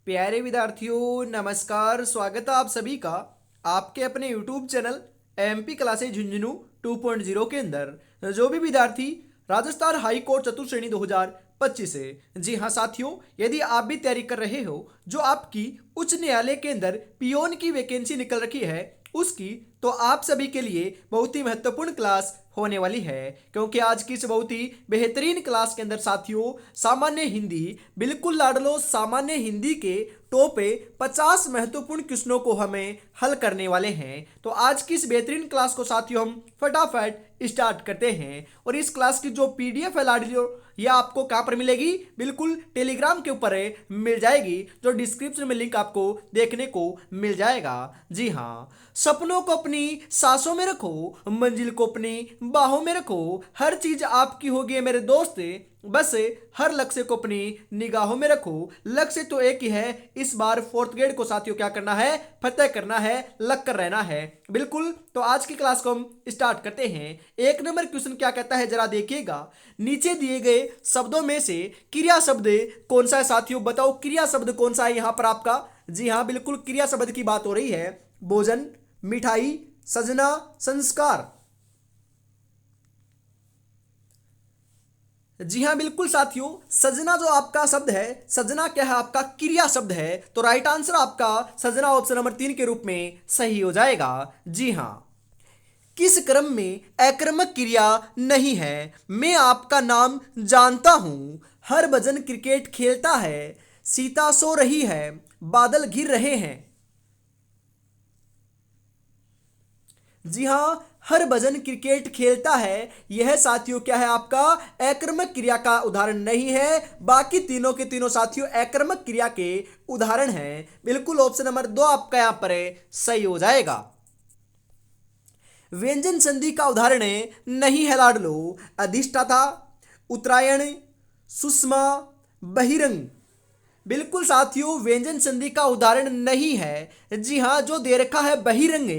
प्यारे विद्यार्थियों नमस्कार। स्वागत है आप सभी का आपके अपने YouTube channel MP classes Jhunjhunu 2.0 के अंदर। जो भी विद्यार्थी राजस्थान हाई कोर्ट चतुर्थ श्रेणी 2025 है, जी हाँ साथियों, यदि आप भी तैयारी कर रहे हो जो आपकी उच्च न्यायालय के अंदर पियोन की वैकेंसी निकल रखी है उसकी, तो आप सभी के लिए बहुत ही महत्वपूर्ण क्लास होने वाली है। क्योंकि आज की इस बहुत ही बेहतरीन क्लास के अंदर साथियों सामान्य हिंदी, बिल्कुल लाडलो सामान्य हिंदी के टॉप 50 महत्वपूर्ण क्वेश्चनों को हमें हल करने वाले हैं। तो आज की इस बेहतरीन क्लास को साथियों हम फटाफट स्टार्ट करते हैं। और इस क्लास की जो पीडीएफ है लाडलो, यह आपको कहाँ पर मिलेगी? बिल्कुल टेलीग्राम के ऊपर मिल जाएगी, जो डिस्क्रिप्शन में लिंक आपको देखने को मिल जाएगा। जी हाँ, सपनों को अपनी सांसों में रखो, मंजिल को अपनी बाहों में रखो, हर चीज आपकी होगी मेरे दोस्त, बस हर लक्ष्य को अपनी निगाहों में रखो। लक्ष्य तो एक ही है, इस बार फोर्थ ग्रेड को साथियों क्या करना है? फतेह करना है, लग कर रहना है। बिल्कुल, तो आज की क्लास को हम स्टार्ट करते हैं। एक नंबर क्वेश्चन क्या कहता है जरा देखिएगा। नीचे दिए गए शब्दों में से क्रिया शब्द कौन सा है साथियों? बताओ क्रिया शब्द कौन सा है यहाँ पर आपका? जी हाँ, बिल्कुल क्रिया शब्द की बात हो रही है। भोजन, मिठाई, सजना, संस्कार। जी हाँ बिल्कुल साथियों, सजना जो आपका शब्द है, सजना क्या है? आपका क्रिया शब्द है। तो राइट आंसर आपका सजना ऑप्शन नंबर 3 के रूप में सही हो जाएगा। जी हाँ, किस क्रम में अक्रमक क्रिया नहीं है? मैं आपका नाम जानता हूं, हर भजन क्रिकेट खेलता है, सीता सो रही है, बादल घिर रहे हैं। जी हाँ, हर भजन क्रिकेट खेलता है, यह साथियों क्या है? आपका अक्रमक क्रिया का उदाहरण नहीं है। बाकी तीनों के तीनों साथियों अक्रमक क्रिया के उदाहरण हैं। बिल्कुल ऑप्शन नंबर 2 आपका यहां पर सही हो जाएगा। व्यंजन संधि का उदाहरण नहीं है लाडलो। अधिष्ठाता, उत्तरायण, सुषमा, बहिरंग। बिल्कुल साथियों, व्यंजन संधि का उदाहरण नहीं है। जी हाँ, जो दे रखा है बहिरंग,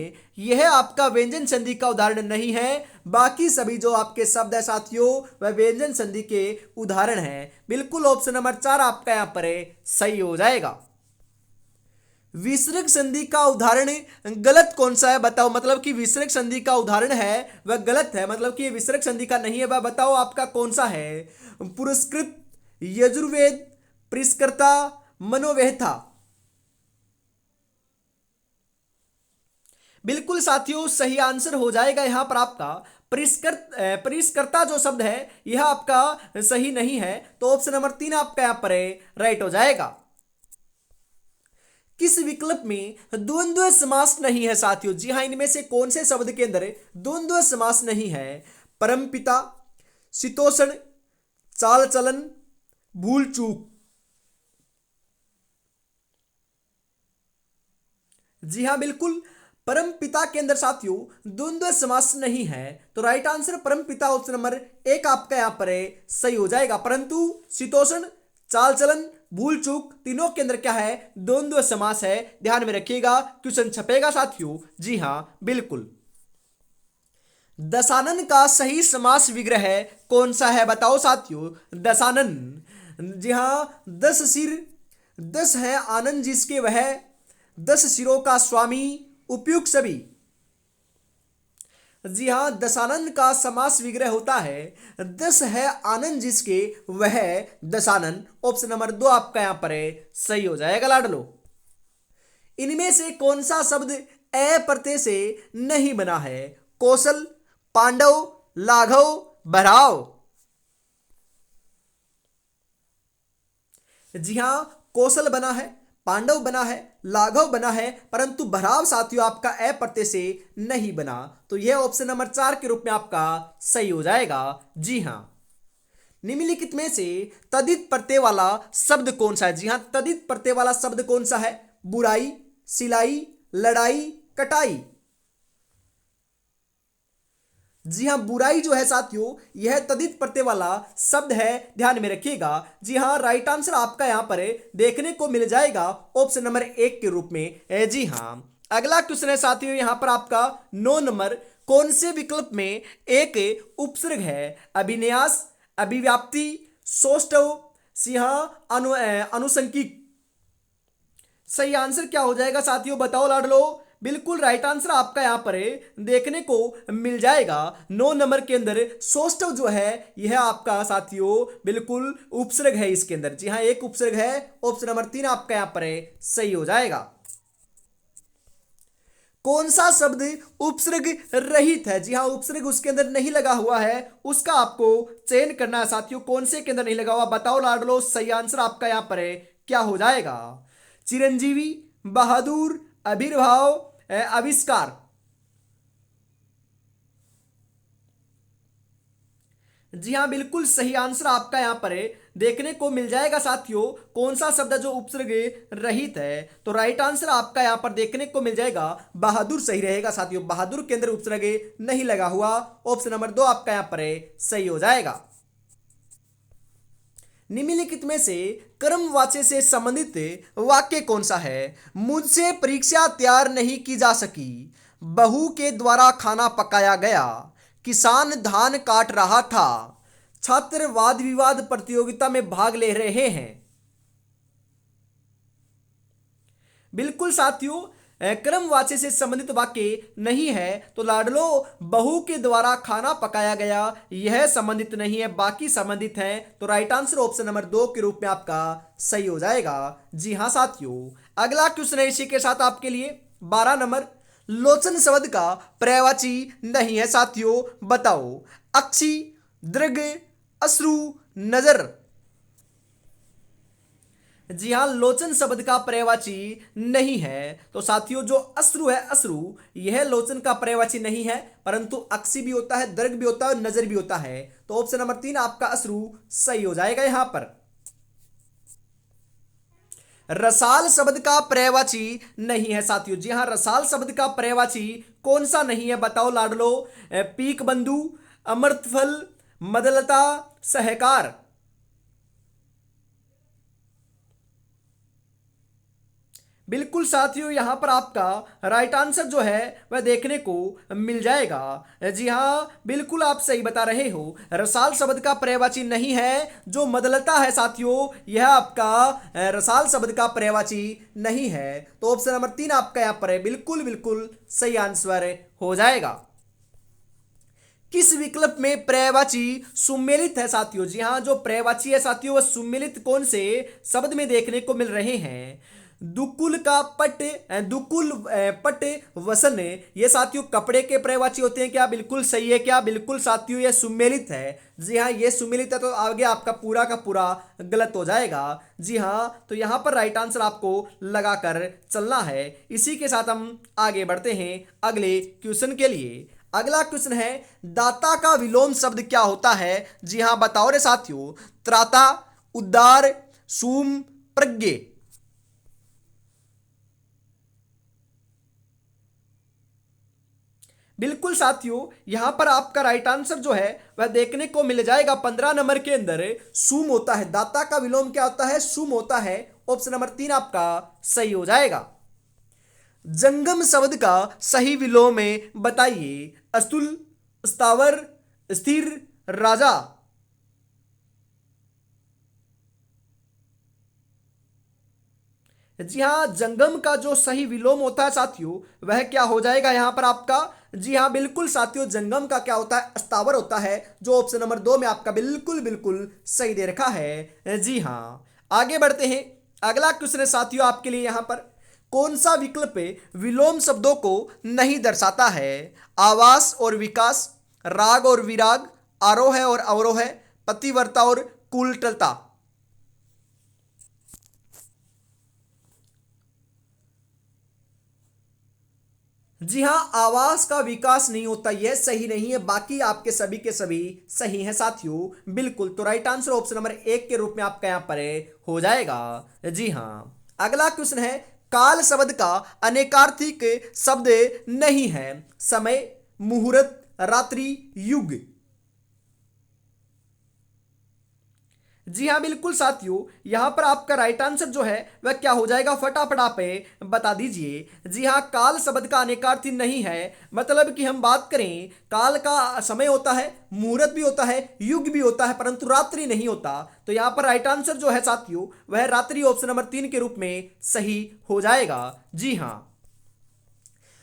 यह आपका व्यंजन संधि का उदाहरण नहीं है। बाकी सभी जो आपके शब्द है साथियों वह व्यंजन संधि के उदाहरण हैं। बिल्कुल ऑप्शन नंबर 4 आपका यहाँ पर सही हो जाएगा। विसर्ग संधि का उदाहरण गलत कौन सा है? बताओ। मतलब कि विसर्ग संधि का उदाहरण है वह गलत है, मतलब कि ये विसर्ग संधि का नहीं है। वह बताओ आपका कौन सा है? पुरस्कृत, यजुर्वेद, परिष्कृता, मनोव्यथा। बिल्कुल साथियों, सही आंसर हो जाएगा यहां पर आपका परिष्कृता जो शब्द है यह आपका सही नहीं है। तो ऑप्शन नंबर 3 आपका यहां पर राइट हो जाएगा। किस विकल्प में द्वंद्व समास नहीं है साथियों? जी हाँ, इनमें से कौन से शब्द के अंदर द्वंद्व समास नहीं है? परमपिता, शीतोषण, चाल चलन, भूल चूक। जी हाँ बिल्कुल, परम पिता के अंदर साथियों द्वंद्व समास नहीं है। तो राइट आंसर परम पिता ऑप्शन नंबर 1 आपका यहां पर सही हो जाएगा। परंतु शीतोषण, चाल चलन, भूल चूक तीनों के अंदर क्या है? द्वंद्व समास है। ध्यान में रखिएगा, क्वेश्चन छपेगा साथियों। जी हाँ बिल्कुल। दशानन का सही समास विग्रह कौन सा है? बताओ साथियों। दशानन, जी हाँ, 10 सिर, 10 है आनंद जिसके वह, 10 सिरों का स्वामी, उपयुक्त सभी। जी हाँ, दशानन का समास विग्रह होता है 10 है आनंद जिसके वह दशानन। ऑप्शन नंबर 2 आपका यहां पर सही हो जाएगा लाडलो। इनमें से कौन सा शब्द ए प्रत्यय से नहीं बना है? कौशल, पांडव, लाघव, भराव। जी हां, कौशल बना है, पांडव बना है, लाघव बना है, परंतु भराव साथियों आपका ए प्रत्यय से नहीं बना। तो यह ऑप्शन नंबर 4 के रूप में आपका सही हो जाएगा। जी हां, निम्नलिखित में से तदित प्रत्यय वाला शब्द कौन सा है? जी हां, तदित प्रत्यय वाला शब्द कौन सा है? बुराई, सिलाई, लड़ाई, कटाई। जी हाँ, बुराई जो है साथियों यह तदित प्रत्यय वाला शब्द है। ध्यान में रखिएगा। जी हाँ, राइट आंसर आपका यहां पर देखने को मिल जाएगा ऑप्शन नंबर 1 के रूप में। जी हाँ, अगला क्वेश्चन है साथियों यहां पर आपका 9 नंबर। कौन से विकल्प में एक उपसर्ग है? अभिन्यास, अभिव्याप्ति, सौष्ठव, सिंह, अनुसंकिक। सही आंसर क्या हो जाएगा साथियों, बताओ लाडलो। बिल्कुल राइट आंसर आपका यहां पर देखने को मिल जाएगा। 9 नंबर के अंदर सौष्ठव जो है यह आपका साथियों बिल्कुल उपसर्ग है इसके अंदर। जी हाँ, एक उपसर्ग है। ऑप्शन नंबर 3 आपका यहां पर सही हो जाएगा। कौन सा शब्द उपसर्ग रहित है? जी हाँ, उपसर्ग उसके अंदर नहीं लगा हुआ है, उसका आपको चयन करना है साथियों। कौन से के अंदर नहीं लगा हुआ, बताओ लाडलो। सही आंसर आपका यहां पर क्या हो जाएगा? चिरंजीवी, बहादुर, आविर्भाव, आविष्कार। जी हाँ, बिल्कुल सही आंसर आपका यहां पर देखने को मिल जाएगा साथियों। कौन सा शब्द है जो उपसर्ग रहित है? तो राइट आंसर आपका यहां पर देखने को मिल जाएगा बहादुर सही रहेगा साथियों। बहादुर के अंदर उपसर्ग नहीं लगा हुआ। ऑप्शन नंबर 2 आपका यहां पर सही हो जाएगा। निम्नलिखित में से कर्मवाच्य से संबंधित वाक्य कौन सा है? मुझसे परीक्षा तैयार नहीं की जा सकी, बहू के द्वारा खाना पकाया गया, किसान धान काट रहा था, छात्र वाद विवाद प्रतियोगिता में भाग ले रहे हैं। बिल्कुल साथियों, क्रमवाच्य से संबंधित वाक्य नहीं है। तो लाडलो, बहू के द्वारा खाना पकाया गया यह संबंधित नहीं है, बाकी संबंधित है। तो राइट आंसर ऑप्शन नंबर 2 के रूप में आपका सही हो जाएगा। जी हाँ साथियों, अगला क्वेश्चन है इसी के साथ आपके लिए 12 नंबर। लोचन शब्द का पर्यायवाची नहीं है साथियों, बताओ। अक्षी, दृग, अश्रु, नजर। जी हाँ, लोचन शब्द का पर्यायवाची नहीं है। तो साथियों, जो अश्रु है, अश्रु यह लोचन का पर्यायवाची नहीं है, परंतु अक्षी भी होता है, दर्ग भी होता है, नजर भी होता है। तो ऑप्शन नंबर 3 आपका अश्रु सही हो जाएगा यहां पर। रसाल शब्द का पर्यायवाची नहीं है साथियों। जी हाँ, रसाल शब्द का पर्यायवाची कौन सा नहीं है, बताओ लाडलो। पीक बंधु, अमृतफल, मदलता, सहकार। बिल्कुल साथियों, यहां पर आपका राइट आंसर जो है वह देखने को मिल जाएगा। जी हाँ, बिल्कुल आप सही बता रहे हो। रसाल शब्द का पर्यायवाची नहीं है। जो मदलता है साथियों, यह आपका रसाल शब्द का पर्यायवाची नहीं है। तो ऑप्शन नंबर 3 आपका यहां पर है बिल्कुल बिल्कुल सही आंसर हो जाएगा। किस विकल्प में पर्यायवाची सुमेलित है साथियों? जी हाँ, जो पर्यायवाची है साथियों वह सुमेलित कौन से शब्द में देखने को मिल रहे हैं? दुकुल का पट, दुकुल पट, वसन। ये साथियों कपड़े के पर्यायवाची होते हैं क्या? बिल्कुल सही है क्या? बिल्कुल साथियों, ये सुमेलित है। जी हाँ, ये सुमेलित है, तो आगे आपका पूरा का पूरा गलत हो जाएगा। जी हाँ, तो यहां पर राइट आंसर आपको लगाकर चलना है। इसी के साथ हम आगे बढ़ते हैं अगले क्वेश्चन के लिए। अगला क्वेश्चन है, दाता का विलोम शब्द क्या होता है? जी हां, बताओ रे साथियों। त्राता, उद्धार, सूम, प्रज्ञ। बिल्कुल साथियों, यहां पर आपका राइट आंसर जो है वह देखने को मिल जाएगा 15 नंबर के अंदर सूम होता है। दाता का विलोम क्या होता है? सूम होता है। ऑप्शन नंबर 3 आपका सही हो जाएगा। जंगम शब्द का सही विलोम में बताइए। अस्तुल, स्थावर, स्थिर, राजा। जी हाँ, जंगम का जो सही विलोम होता है साथियों वह क्या हो जाएगा यहां पर आपका? जी हाँ, बिल्कुल साथियों, जंगम का क्या होता है? स्थावर होता है, जो ऑप्शन नंबर 2 में आपका बिल्कुल बिल्कुल सही दे रखा है। जी हाँ, आगे बढ़ते हैं। अगला क्वेश्चन है साथियों आपके लिए यहां पर। कौन सा विकल्प विलोम शब्दों को नहीं दर्शाता है? आवास और विकास, राग और विराग, आरोह और अवरोह, पतिव्रता और कुलटलता। जी हाँ, आवास का विकास नहीं होता, यह सही नहीं है। बाकी आपके सभी के सभी सही हैं साथियों। बिल्कुल, तो राइट आंसर ऑप्शन नंबर 1 के रूप में आपका यहां पर हो जाएगा। जी हाँ, अगला क्वेश्चन है, काल शब्द का अनेकार्थिक शब्द नहीं है। समय, मुहूर्त, रात्रि, युग। जी हाँ बिल्कुल साथियों, यहाँ पर आपका राइट आंसर जो है वह क्या हो जाएगा, फटाफट आप बता दीजिए। जी हाँ, काल शब्द का अनेकार्थी नहीं है, मतलब कि हम बात करें काल का समय होता है, मुहूर्त भी होता है, युग भी होता है, परंतु रात्रि नहीं होता। तो यहाँ पर राइट आंसर जो है साथियों वह रात्रि ऑप्शन नंबर 3 के रूप में सही हो जाएगा। जी हाँ,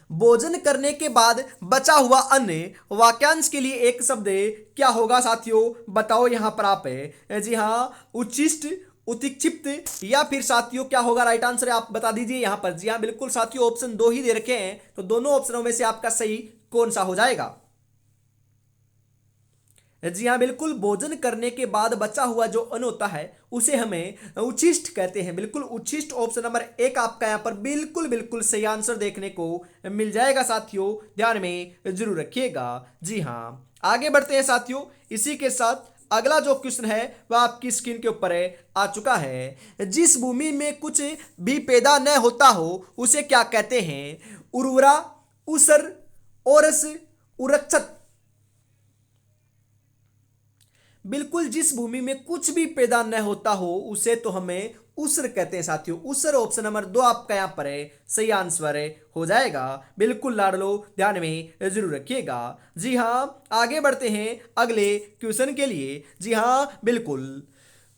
भोजन करने के बाद बचा हुआ अन्न, वाक्यांश के लिए एक शब्द क्या होगा साथियों, बताओ यहाँ पर आप। जी हाँ, उच्छिष्ट, उत्क्षिप्त या फिर साथियों क्या होगा राइट आंसर, आप बता दीजिए यहाँ पर। जी हाँ बिल्कुल साथियों, ऑप्शन दो ही दे रखे हैं, तो दोनों ऑप्शनों में से आपका सही कौन सा हो जाएगा। जी हाँ बिल्कुल, भोजन करने के बाद बचा हुआ जो अन्न होता है उसे हमें उच्छिष्ट कहते हैं। बिल्कुल उच्छिष्ट ऑप्शन नंबर एक आपका यहाँ पर बिल्कुल बिल्कुल सही आंसर देखने को मिल जाएगा साथियों, ध्यान में जरूर रखिएगा। जी हाँ, आगे बढ़ते हैं साथियों, इसी के साथ अगला जो क्वेश्चन है वह आपकी स्क्रीन के ऊपर आ चुका है। जिस भूमि में कुछ भी पैदा न होता हो उसे क्या कहते हैं, उर्वरा, ऊसर, ओरस, उरक्षक। बिल्कुल, जिस भूमि में कुछ भी पैदा न होता हो उसे तो हमें उसर कहते हैं साथियों। उसर ऑप्शन नंबर दो आपका यहाँ पर है सही आंसर हो जाएगा। बिल्कुल लाडलो, ध्यान में जरूर रखिएगा। जी हाँ, आगे बढ़ते हैं अगले क्वेश्चन के लिए। जी हाँ बिल्कुल,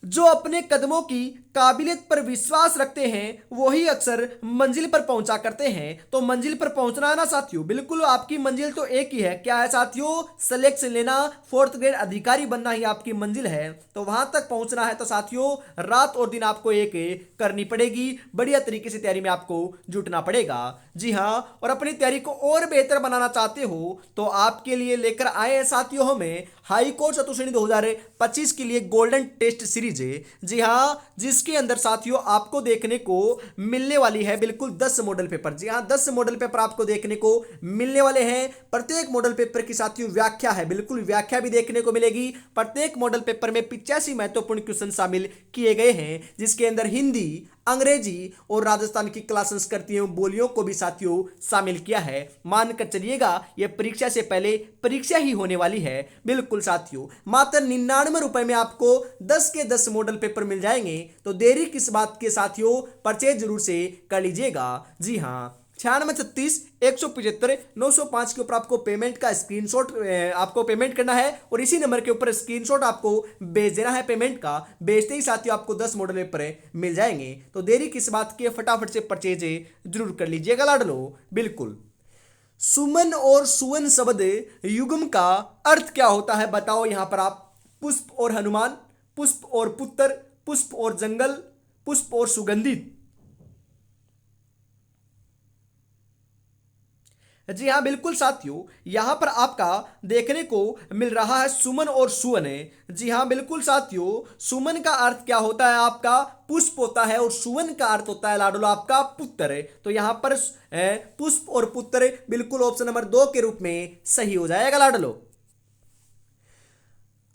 जो अपने कदमों की काबिलियत पर विश्वास रखते हैं वही अक्सर मंजिल पर पहुंचा करते हैं। तो मंजिल पर पहुंचना है ना साथियों, बिल्कुल आपकी मंजिल तो एक ही है, क्या है साथियों, सिलेक्शन लेना, फोर्थ ग्रेड अधिकारी बनना ही आपकी मंजिल है। तो वहां तक पहुंचना है तो साथियों रात और दिन आपको एक करनी पड़ेगी, बढ़िया तरीके से तैयारी में आपको जुटना पड़ेगा। जी हाँ, और अपनी तैयारी को और बेहतर बनाना चाहते हो तो आपके लिए लेकर आए हैं साथियों हमें हाई कोर्ट चतुर्श्रेणी 2025 के लिए गोल्डन टेस्ट सीरीज है। जी हाँ, जिसके अंदर साथियों आपको देखने को मिलने वाली है बिल्कुल 10 मॉडल पेपर। जी हाँ, 10 मॉडल पेपर आपको देखने को मिलने वाले हैं। प्रत्येक मॉडल पेपर की साथियों व्याख्या है, बिल्कुल व्याख्या भी देखने को मिलेगी। प्रत्येक मॉडल पेपर में 85 महत्वपूर्ण क्वेश्चन शामिल किए गए हैं, जिसके अंदर हिंदी, अंग्रेजी और राजस्थान की कला संस्कृतियों बोलियों को भी साथियों शामिल किया है। मानकर चलिएगा ये परीक्षा से पहले परीक्षा ही होने वाली है। बिल्कुल साथियों, मात्र 99 रुपए में आपको 10 के 10 मॉडल पेपर मिल जाएंगे। तो देरी किस बात के साथियों, परचेज जरूर से कर लीजिएगा। जी हाँ, 9636 175 905 के ऊपर आपको पेमेंट का स्क्रीनशॉट आपको पेमेंट करना है और इसी नंबर के ऊपर स्क्रीनशॉट आपको भेज देना है पेमेंट का। भेजते ही साथियों आपको 10 मॉडल पेपर मिल जाएंगे। तो देरी किस बात की, फटाफट से परचेज जरूर कर लीजिएगा लाडलो। बिल्कुल, सुमन और सुवन शब्द युग्म का अर्थ क्या होता है, बताओ यहां पर आप। पुष्प और हनुमान, पुष्प और पुत्र, पुष्प और जंगल, पुष्प और सुगंधित। जी हाँ बिल्कुल साथियों, यहां पर आपका देखने को मिल रहा है सुमन और सुवन है। जी हाँ बिल्कुल साथियों, सुमन का अर्थ क्या होता है आपका, पुष्प होता है, और सुवन का अर्थ होता है लाडलो आपका पुत्र है। तो यहां पर पुष्प और पुत्र बिल्कुल ऑप्शन नंबर 2 के रूप में सही हो जाएगा लाडलो।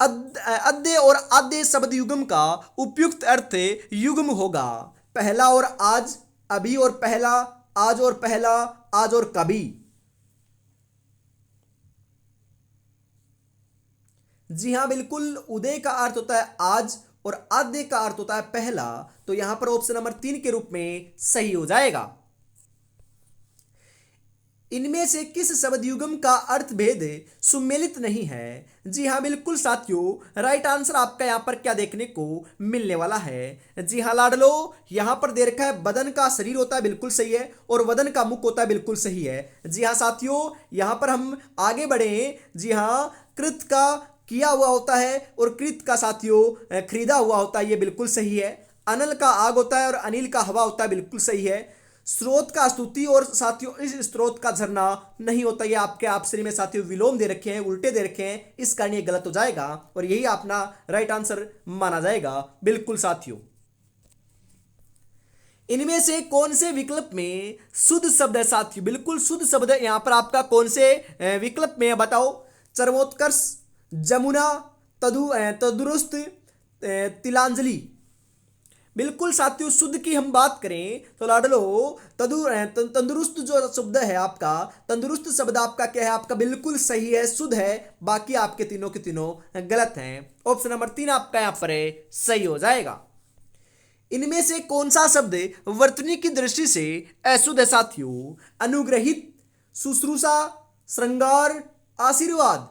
अद्य और आद्य शब्द युग्म का उपयुक्त अर्थ युग्म होगा, पहला और आज, अभी और पहला, आज और पहला, आज और कभी। जी हाँ बिल्कुल, उदय का अर्थ होता है आज और आद्य का अर्थ होता है पहला। तो यहां पर ऑप्शन नंबर 3 के रूप में सही हो जाएगा। इनमें से किस शब्द युग्म का अर्थ भेद सुमेलित नहीं है। जी हाँ बिल्कुल साथियों, राइट आंसर आपका यहां पर क्या देखने को मिलने वाला है। जी हाँ लाडलो, यहां पर दे रखा है बदन का शरीर होता है, बिल्कुल सही है, और वदन का मुख होता है, बिल्कुल सही है। जी हाँ साथियों, यहां पर हम आगे बढ़े। जी हाँ, कृत का किया हुआ होता है और कृत का साथियों खरीदा हुआ होता है, ये बिल्कुल सही है। अनल का आग होता है और अनिल का हवा होता है, बिल्कुल सही है। स्रोत का स्तुति और साथियों इस स्रोत का झरना नहीं होता, ये आपके ऑप्शन में साथियों विलोम दे रखे हैं, उल्टे दे रखे हैं, इस कारण ये गलत हो जाएगा और यही अपना राइट आंसर माना जाएगा। बिल्कुल साथियों, इनमें से कौन से विकल्प में शुद्ध शब्द है साथियों, बिल्कुल शुद्ध शब्द है यहां पर आपका कौन से विकल्प में है, बताओ। चरमोत्कर्ष, जमुना, तदुरुस्त, तिलांजलि। बिल्कुल साथियों, शुद्ध की हम बात करें तो लाडलो तंदुरुस्त जो शब्द है आपका, तंदुरुस्त शब्द आपका क्या है, आपका बिल्कुल सही है, शुद्ध है। बाकी आपके तीनों के तीनों गलत हैं। ऑप्शन नंबर 3 आपका यहाँ पर सही हो जाएगा। इनमें से कौन सा शब्द वर्तनी की दृष्टि से अशुद्ध है साथियों? अनुग्रहित, शुश्रूषा, श्रृंगार, आशीर्वाद।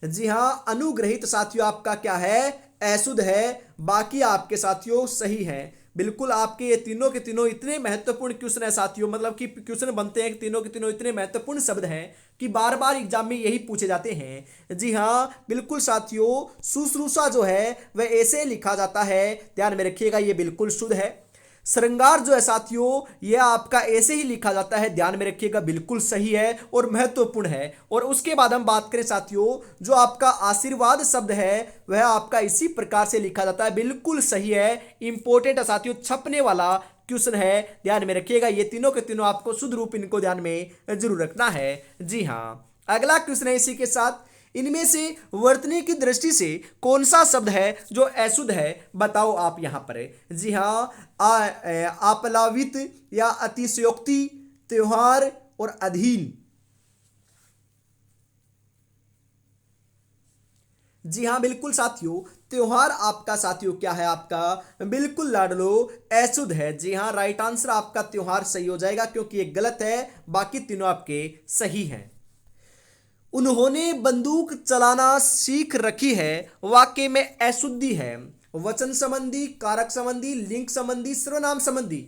जी हां, अनुग्रहित साथियों आपका क्या है, अशुद्ध है। बाकी आपके साथियों सही है। बिल्कुल आपके ये तीनों के तीनों इतने महत्वपूर्ण क्वेश्चन है साथियों, मतलब कि क्वेश्चन बनते हैं तीनों के तीनों इतने महत्वपूर्ण शब्द हैं कि बार बार एग्जाम में यही पूछे जाते हैं। जी हाँ बिल्कुल साथियों, शुश्रूषा जो है वह ऐसे लिखा जाता है, ध्यान में रखिएगा, ये बिल्कुल शुद्ध है। श्रृंगार जो है साथियों यह आपका ऐसे ही लिखा जाता है, ध्यान में रखिएगा, बिल्कुल सही है और महत्वपूर्ण है। और उसके बाद हम बात करें साथियों, जो आपका आशीर्वाद शब्द है वह आपका इसी प्रकार से लिखा जाता है, बिल्कुल सही है, इंपॉर्टेंट है साथियों, छपने वाला क्वेश्चन है, ध्यान में रखिएगा। ये तीनों के तीनों आपको शुद्ध रूप इनको ध्यान में जरूर रखना है। जी हाँ, अगला क्वेश्चन है इसी के साथ, इनमें से वर्तनी की दृष्टि से कौन सा शब्द है जो अशुद्ध है, बताओ आप यहां पर। जी हाँ, आप्लावित या अतिशयोक्ति, त्योहार और अधीन। जी हाँ बिल्कुल साथियों, त्योहार आपका साथियों क्या है, आपका बिल्कुल लाडलो अशुद्ध है। जी हाँ, राइट आंसर आपका त्योहार सही हो जाएगा, क्योंकि ये गलत है, बाकी तीनों आपके सही हैं। उन्होंने बंदूक चलाना सीख रखी है, वाक्य में अशुद्धि है। वचन संबंधी, कारक संबंधी, लिंग संबंधी, सर्वनाम संबंधी।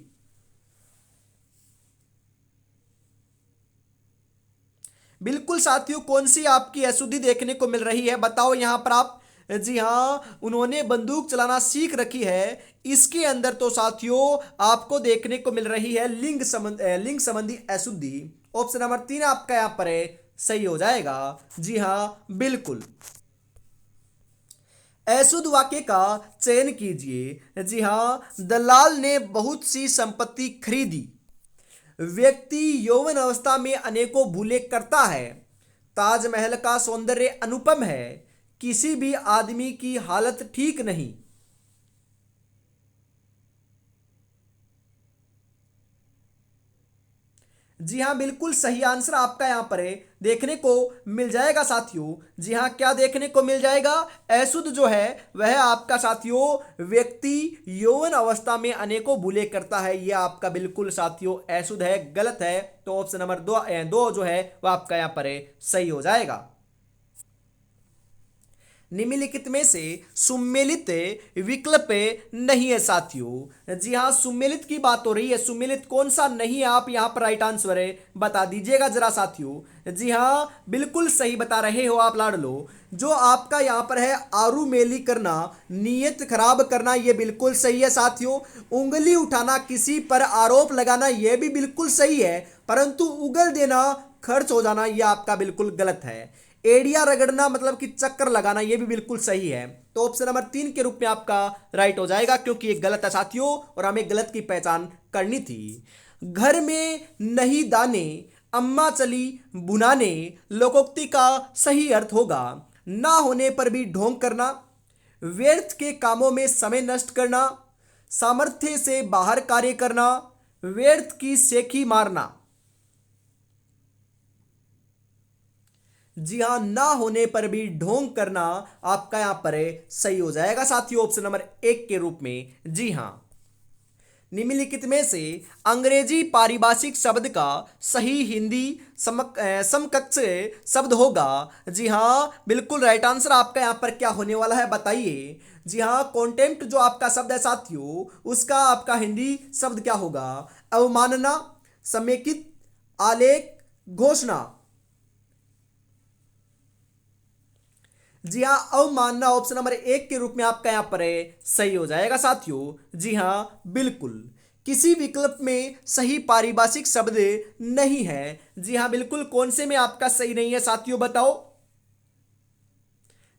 बिल्कुल साथियों, कौन सी आपकी अशुद्धि देखने को मिल रही है, बताओ यहां पर आप। जी हाँ, उन्होंने बंदूक चलाना सीख रखी है, इसके अंदर तो साथियों आपको देखने को मिल रही है लिंग संबंधी अशुद्धि। ऑप्शन नंबर 3 आपका यहां पर सही हो जाएगा। जी हाँ बिल्कुल। अशुद्ध वाक्य का चयन कीजिए। जी हाँ, दलाल ने बहुत सी संपत्ति खरीदी। व्यक्ति यौवन अवस्था में अनेकों भूले करता है। ताजमहल का सौंदर्य अनुपम है। किसी भी आदमी की हालत ठीक नहीं। जी हाँ बिल्कुल सही आंसर आपका यहाँ पर है, देखने को मिल जाएगा साथियों। जी हाँ, क्या देखने को मिल जाएगा, अशुद्ध जो है वह आपका साथियों व्यक्ति यौवन अवस्था में अनेकों भूले करता है, यह आपका बिल्कुल साथियों अशुद्ध है, गलत है। तो ऑप्शन नंबर दो जो है वह आपका यहाँ पर सही हो जाएगा। निम्नलिखित में से सुमेलित विकल्प नहीं है साथियों। जी हाँ, सुमेलित की बात हो रही है, सुमेलित कौन सा नहीं है, आप यहाँ पर राइट आंसर है बता दीजिएगा जरा साथियों। जी हाँ बिल्कुल सही बता रहे हो आप लाडलो, जो आपका यहाँ पर है आरू मेली करना, नीयत खराब करना, ये बिल्कुल सही है साथियों। उंगली उठाना, किसी पर आरोप लगाना, ये भी बिल्कुल सही है, परंतु उगल देना, खर्च हो जाना, ये आपका बिल्कुल गलत है। एड़िया रगड़ना मतलब कि चक्कर लगाना, यह भी बिल्कुल सही है। तो ऑप्शन नंबर 3 के रूप में आपका राइट हो जाएगा, क्योंकि ये गलत है साथियों और हमें गलत की पहचान करनी थी। घर में नहीं दाने, अम्मा चली बुनाने, लोकोक्ति का सही अर्थ होगा ना होने पर भी ढोंग करना, व्यर्थ के कामों में समय नष्ट करना, सामर्थ्य से बाहर कार्य करना, व्यर्थ की सेखी मारना। जी हाँ, ना होने पर भी ढोंग करना आपका यहां पर सही हो जाएगा साथियों, ऑप्शन नंबर 1 के रूप में। जी हाँ, निम्नलिखित में से अंग्रेजी पारिभाषिक शब्द का सही हिंदी समकक्ष शब्द होगा। जी हाँ बिल्कुल राइट आंसर आपका यहां पर क्या होने वाला है, बताइए। जी हाँ, कॉन्टेम्प्ट जो आपका शब्द है साथियों, उसका आपका हिंदी शब्द क्या होगा? अवमानना, समेकित, आलेख, घोषणा। जी हाँ, अवमानना ऑप्शन नंबर 1 के रूप में आपका यहां पर सही हो जाएगा साथियों। जी हाँ बिल्कुल, किसी विकल्प में सही पारिभाषिक शब्द नहीं है। जी हाँ बिल्कुल, कौन से में आपका सही नहीं है साथियों, बताओ।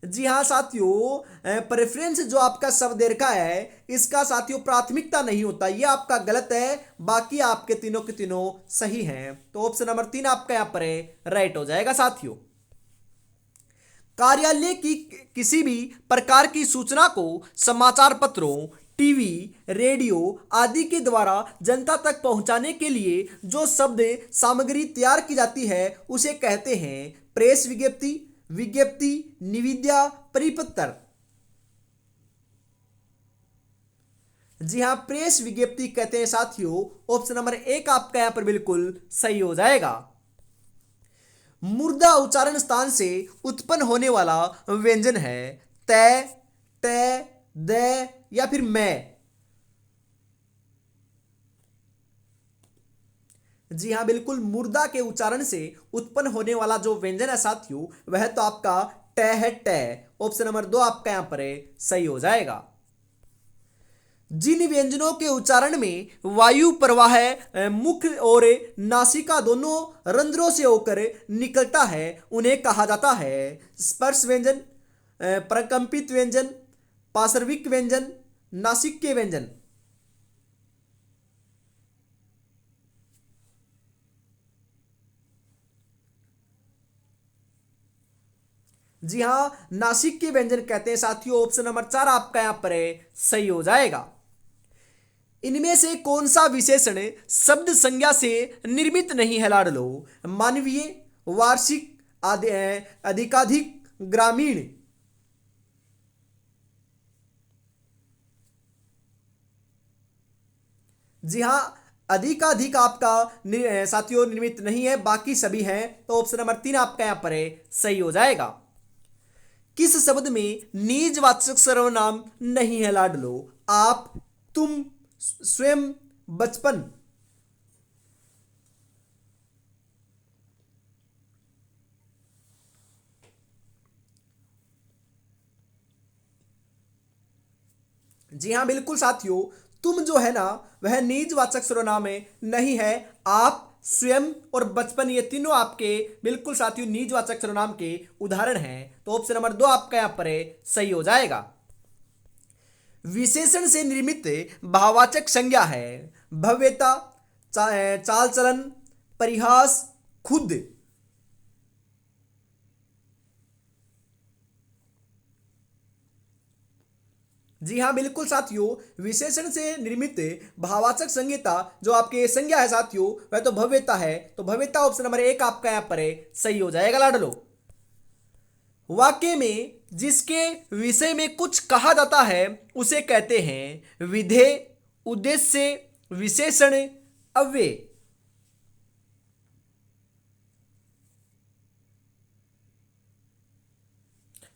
जी हाँ साथियों, प्रेफरेंस जो आपका शब्द रखा है इसका साथियों प्राथमिकता नहीं होता, ये आपका गलत है, बाकी आपके तीनों के तीनों सही हैं। तो ऑप्शन नंबर 3 आपका यहां पर राइट हो जाएगा साथियों। कार्यालय की किसी भी प्रकार की सूचना को समाचार पत्रों, टीवी, रेडियो आदि के द्वारा जनता तक पहुंचाने के लिए जो शब्द सामग्री तैयार की जाती है उसे कहते हैं प्रेस विज्ञप्ति, विज्ञप्ति, निविदा, परिपत्र। जी हाँ, प्रेस विज्ञप्ति कहते हैं साथियों। ऑप्शन नंबर एक आपका यहां पर बिल्कुल सही हो जाएगा। मुर्दा उच्चारण स्थान से उत्पन्न होने वाला व्यंजन है तय, ट, द या फिर मैं। जी हाँ, बिल्कुल मुर्दा के उच्चारण से उत्पन्न होने वाला जो व्यंजन है साथियों वह तो आपका ट है, ट। ऑप्शन नंबर दो आपका यहां पर सही हो जाएगा। जिन व्यंजनों के उच्चारण में वायु प्रवाह मुख और नासिका दोनों रंध्रों से होकर निकलता है उन्हें कहा जाता है स्पर्श व्यंजन, प्रकंपित व्यंजन, पार्श्विक व्यंजन, नासिक्य व्यंजन। जी हां, नासिक्य व्यंजन कहते हैं साथियों। ऑप्शन नंबर चार आपका यहां पर सही हो जाएगा। इनमें से कौन सा विशेषण शब्द संज्ञा से निर्मित नहीं है लाडलो? मानवीय, वार्षिक, अधिकाधिक, ग्रामीण। जी हां, अधिकाधिक आपका साथियों निर्मित नहीं है, बाकी सभी हैं। तो ऑप्शन नंबर तीन आपका यहां पर सही हो जाएगा। किस शब्द में निजवाचक सर्वनाम नहीं है लाडलो? आप, तुम, स्वयं, बचपन। जी हां, बिल्कुल साथियों, तुम जो है ना वह निजवाचक सर्वनाम में नहीं है। आप, स्वयं और बचपन ये तीनों आपके बिल्कुल साथियों निजवाचक सर्वनाम के उदाहरण हैं। तो ऑप्शन नंबर दो आपका यहां पर सही हो जाएगा। विशेषण से निर्मित भाववाचक संज्ञा है भव्यता, चाल चलन, परिहास, खुद। जी हाँ, बिल्कुल साथियों, विशेषण से निर्मित भाववाचक संज्ञा जो आपके संज्ञा है साथियों वह तो भव्यता है। तो भव्यता ऑप्शन नंबर एक आपका यहां पर सही हो जाएगा लाडलो। वाक्य में जिसके विषय में कुछ कहा जाता है उसे कहते हैं विधेय, उद्देश्य, विशेषण, अव्यय।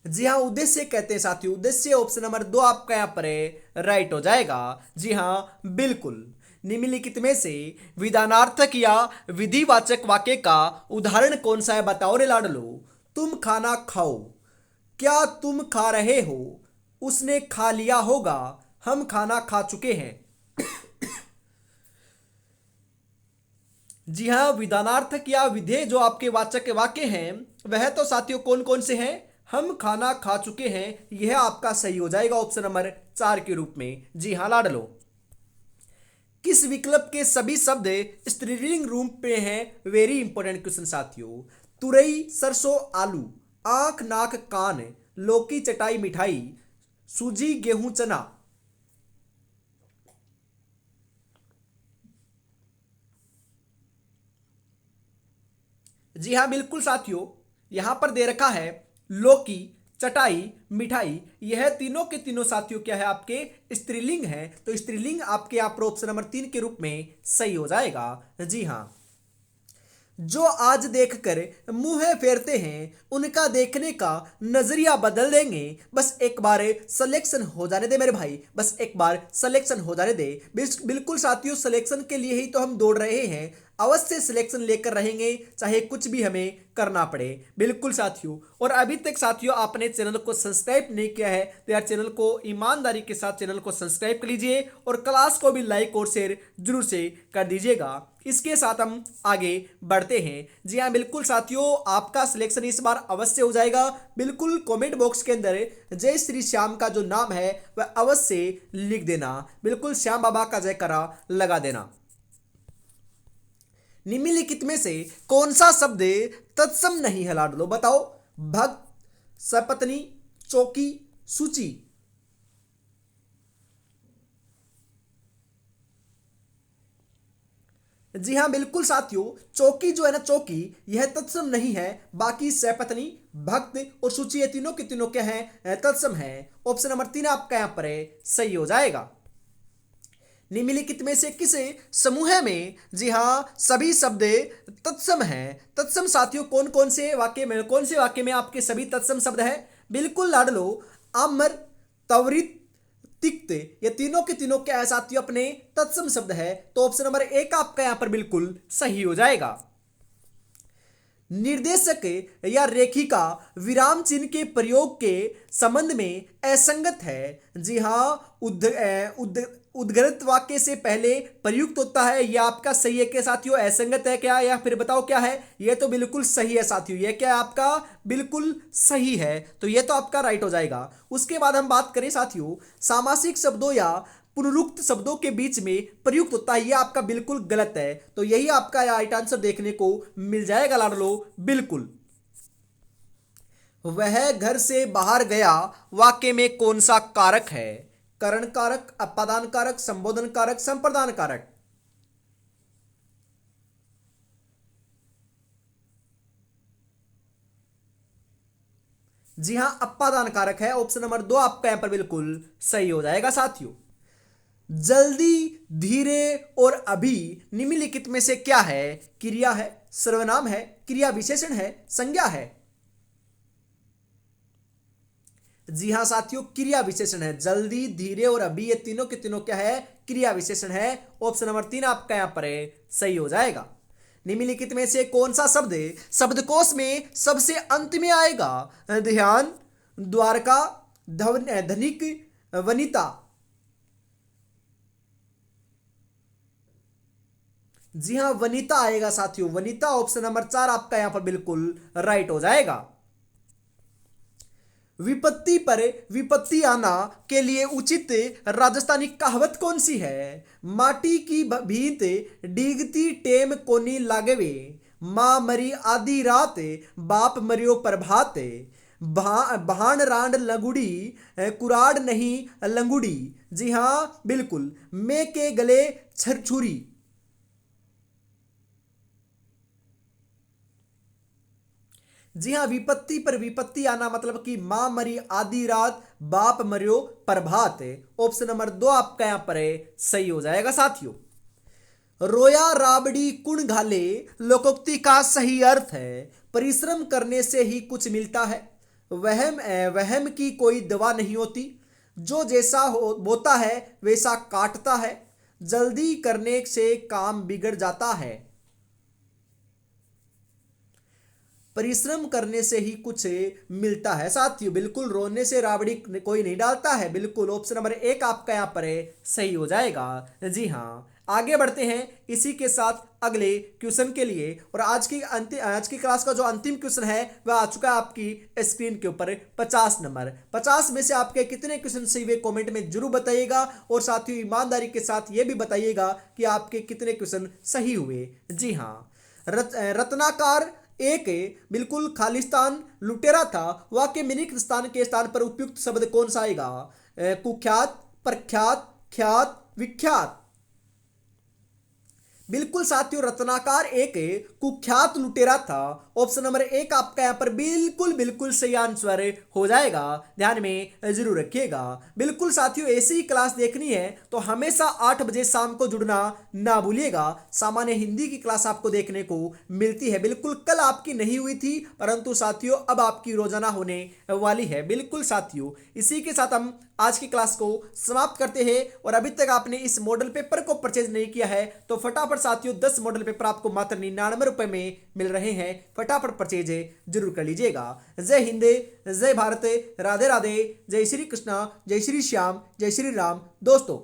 जी हाँ, उद्देश्य कहते हैं साथियों। उद्देश्य ऑप्शन नंबर दो आपका यहां पर राइट हो जाएगा। जी हाँ, बिल्कुल। निम्नलिखित में से विधानार्थक या विधिवाचक वाक्य का उदाहरण कौन सा है बताओ रे लाडलो? तुम खाना खाओ, क्या तुम खा रहे हो, उसने खा लिया होगा, हम खाना खा चुके हैं। जी हाँ, विधानार्थक या विधेय जो आपके वाचक के वाक्य हैं वह तो साथियों कौन कौन से हैं? हम खाना खा चुके हैं, यह आपका सही हो जाएगा ऑप्शन नंबर चार के रूप में। जी हाँ लाडलो। किस विकल्प के सभी शब्द स्त्रीलिंग रूप में हैं? वेरी इंपॉर्टेंट क्वेश्चन साथियों। तुरई, सरसों, आलू, आंख, नाक, कान, लौकी, चटाई, मिठाई, सूजी, गेहूं, चना। जी हाँ, बिल्कुल साथियों, यहां पर दे रखा है लौकी, चटाई, मिठाई, यह तीनों के तीनों साथियों क्या है आपके स्त्रीलिंग है। तो स्त्रीलिंग आपके यहाँ पर ऑप्शन नंबर तीन के रूप में सही हो जाएगा। जी हाँ। जो आज देखकर मुंह फेरते हैं उनका देखने का नजरिया बदल देंगे। बस एक बार सिलेक्शन हो जाने दे मेरे भाई, बस एक बार सिलेक्शन हो जाने दे। बिल्कुल साथियों, सिलेक्शन के लिए ही तो हम दौड़ रहे हैं। अवश्य सिलेक्शन लेकर रहेंगे चाहे कुछ भी हमें करना पड़े। बिल्कुल साथियों, और अभी तक साथियों आपने चैनल को सब्सक्राइब नहीं किया है तो यार चैनल को ईमानदारी के साथ चैनल को सब्सक्राइब कर लीजिए और क्लास को भी लाइक और शेयर जरूर से कर दीजिएगा। इसके साथ हम आगे बढ़ते हैं। जी हाँ, बिल्कुल साथियों, आपका सिलेक्शन इस बार अवश्य हो जाएगा। बिल्कुल कमेंट बॉक्स के अंदर जय श्री श्याम का जो नाम है वह अवश्य लिख देना। बिल्कुल श्याम बाबा का जयकारा लगा देना। निम्नलिखित में से कौन सा शब्द तत्सम नहीं है लाडलो? बताओ। भक्त, सपत्नी, चौकी, सूची। जी हाँ बिल्कुल साथियों, चौकी जो है ना, चौकी यह तत्सम नहीं है। बाकी सपत्नी, भक्त और सूची ये तीनों के तीनों क्या है, तत्सम है। ऑप्शन नंबर 3 आपका यहां पर सही हो जाएगा। निम्नलिखित में से किस समूह में, जी हाँ, सभी शब्द तत्सम हैं। तत्सम साथियों कौन कौन से वाक्य में, कौन से वाक्य में आपके सभी तत्सम शब्द है? बिल्कुल लाडलो, आम्र, त्वरित, तिक्त, ये तीनों के तीनों क्या है साथियों, अपने तत्सम शब्द है। तो ऑप्शन नंबर 1 आपका यहां पर बिल्कुल सही हो जाएगा। निर्देशक या रेखिका विराम चिन्ह के प्रयोग के संबंध में असंगत है। जी हाँ, उद्धृत वाक्य से पहले प्रयुक्त होता है, यह आपका सही है क्या साथियों? असंगत है क्या, या फिर बताओ क्या है? यह तो बिल्कुल सही है साथियों, यह क्या है आपका? बिल्कुल सही है, तो यह तो आपका राइट हो जाएगा। उसके बाद हम बात करें साथियों, सामासिक शब्दों या पुनरुक्त शब्दों के बीच में प्रयुक्त होता है, यह आपका बिल्कुल गलत है। तो यही आपका राइट आंसर देखने को मिल जाएगा लाडलो, बिल्कुल। वह घर से बाहर गया वाक्य में कौन सा कारक है? करण कारक, अपादान कारक, संबोधन कारक, संप्रदान कारक। जी हां, अपादान कारक है। ऑप्शन नंबर 2 आपका यहां पर बिल्कुल सही हो जाएगा साथियों। जल्दी, धीरे और अभी निम्नलिखित में से क्या है? क्रिया है, सर्वनाम है, क्रिया विशेषण है, संज्ञा है। जी हां साथियों, क्रिया विशेषण है। जल्दी, धीरे और अभी ये तीनों के तीनों क्या है? क्रिया विशेषण है। ऑप्शन नंबर 3 आपका यहां पर सही हो जाएगा। निम्नलिखित में से कौन सा शब्द शब्दकोश में सबसे अंत में आएगा? ध्यान, द्वारका, धनिक, वनिता। जी हां, वनिता आएगा साथियों, वनिता। ऑप्शन नंबर 4 आपका यहां पर बिल्कुल राइट हो जाएगा। विपत्ति पर विपत्ति आना के लिए उचित राजस्थानी कहावत कौन सी है? माटी की भीत डीगती टेम कोनी लागवे, मां मरी आधी रात, बाप मरियो प्रभात, भाण रांड लगुड़ी, कुराड़ नहीं लंगुड़ी। जी हां बिल्कुल, मैं के गले छरछुरी। जी हाँ, विपत्ति पर विपत्ति आना मतलब कि मां मरी आधी रात, बाप मरियो प्रभात। ऑप्शन नंबर 2 आपका यहां पर सही हो जाएगा साथियों। रोया राबड़ी कुण घाले लोकोक्ति का सही अर्थ है परिश्रम करने से ही कुछ मिलता है, वहम वहम की कोई दवा नहीं होती, जो जैसा बोता है वैसा काटता है, जल्दी करने से काम बिगड़ जाता है। परिश्रम करने से ही कुछ मिलता है साथियों, बिल्कुल। रोने से राबड़ी कोई नहीं डालता है, बिल्कुल। ऑप्शन नंबर 1 आपका यहां पर सही हो जाएगा। जी हाँ, आगे बढ़ते हैं इसी के साथ अगले क्वेश्चन के लिए। और आज की क्लास का जो अंतिम क्वेश्चन है वह आ चुका है आपकी स्क्रीन के ऊपर। 50 नंबर, 50 में से आपके कितने क्वेश्चन सही हुए कमेंट में जरूर बताइएगा। और साथियों ईमानदारी के साथ यह भी बताइएगा कि आपके कितने क्वेश्चन सही हुए। जी हाँ, रत्नाकार एक बिल्कुल खालिस्तान लुटेरा था, वाक्य में निम्न स्थान के स्थान पर उपयुक्त शब्द कौन सा आएगा? कुख्यात, प्रख्यात, ख्यात, विख्यात। बिल्कुल साथियों, रत्नाकर एक कुख्यात लुटेरा था। ऑप्शन नंबर 1 आपका यहां पर बिल्कुल बिल्कुल सही आंसर हो जाएगा, ध्यान में जरूर रखिएगा। बिल्कुल साथियों, ऐसी ही क्लास देखनी है तो हमेशा 8 बजे शाम को जुड़ना ना भूलिएगा। सामान्य हिंदी की क्लास आपको देखने को मिलती है। बिल्कुल कल आपकी नहीं हुई थी, परंतु साथियों अब आपकी रोजाना होने वाली है। बिल्कुल साथियों, इसी के साथ हम आज की क्लास को समाप्त करते हैं। और अभी तक आपने इस मॉडल पेपर को परचेज नहीं किया है तो फटाफट साथियों 10 मॉडल पेपर आपको मात्र 99 रुपए में मिल रहे हैं, फटाफट परचेज जरूर कर लीजिएगा। जय हिंद, जय भारत, राधे राधे, जय श्री कृष्णा, जय श्री श्याम, जय श्री राम दोस्तों।